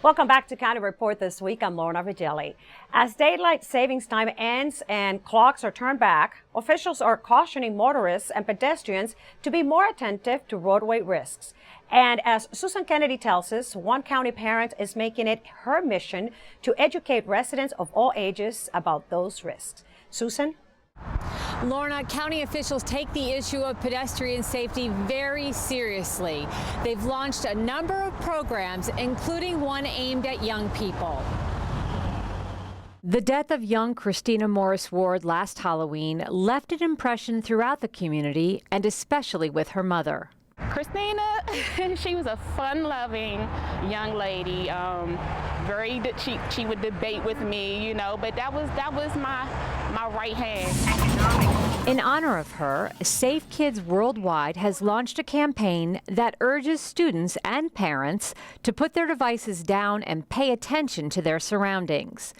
Welcome back to County Report this week. I'm Lorna Vigelli. As daylight savings time ends and clocks are turned back, officials are cautioning motorists and pedestrians to be more attentive to roadway risks. And as Susan Kenedy tells us, one county parent is making it her mission to educate residents of all ages about those risks. Susan? Lorna, county officials take the issue of pedestrian safety very seriously. They've launched a number of programs, including one aimed at young people. The death of young Christina Morris Ward last Halloween left an impression throughout the community, and especially with her mother. Christina, she was a fun-loving young lady. She would debate with me, you know, but that was my right hand. In honor of her, Safe Kids Worldwide has launched a campaign that urges students and parents to put their devices down and pay attention to their surroundings.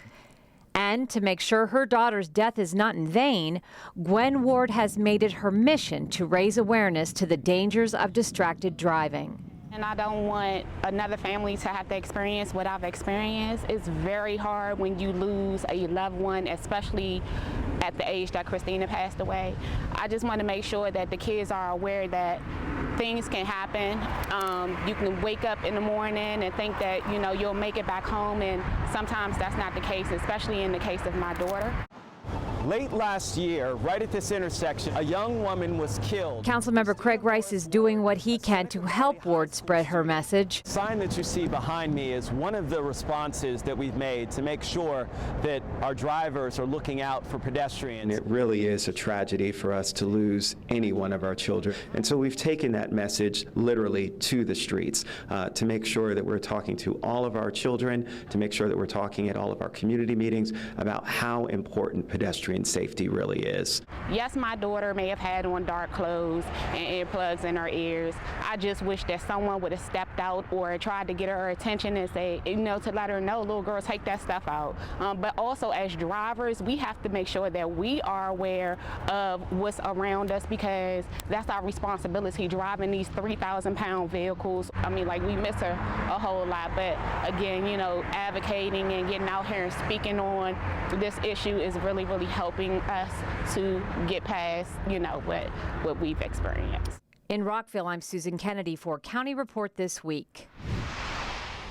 And to make sure her daughter's death is not in vain, Gwen Ward has made it her mission to raise awareness to the dangers of distracted driving. And I don't want another family to have to experience what I've experienced. It's very hard when you lose a loved one, especially at the age that Christina passed away. I just want to make sure that the kids are aware that things can happen. You can wake up in the morning and think that, you know, you'll make it back home, and sometimes that's not the case, especially in the case of my daughter. Late last year, right at this intersection, a young woman was killed. Councilmember Craig Rice is doing what he can to help Ward spread her message. The sign that you see behind me is one of the responses that we've made to make sure that our drivers are looking out for pedestrians. It really is a tragedy for us to lose any one of our children. And so we've taken that message literally to the streets to make sure that we're talking to all of our children, to make sure that we're talking at all of our community meetings about how important pedestrian safety really is. Yes, my daughter may have had on dark clothes and earplugs in her ears. I just wish that someone would have stepped out or tried to get her attention and say, you know, to let her know, little girl, take that stuff out. But also as drivers, we have to make sure that we are aware of what's around us, because that's our responsibility, driving these 3,000-pound vehicles. I mean, like, we miss her a whole lot, but again, you know, advocating and getting out here and speaking on this issue is really, really helping us to get past, you know, what we've experienced. In Rockville, I'm Susan Kenedy for County Report This Week.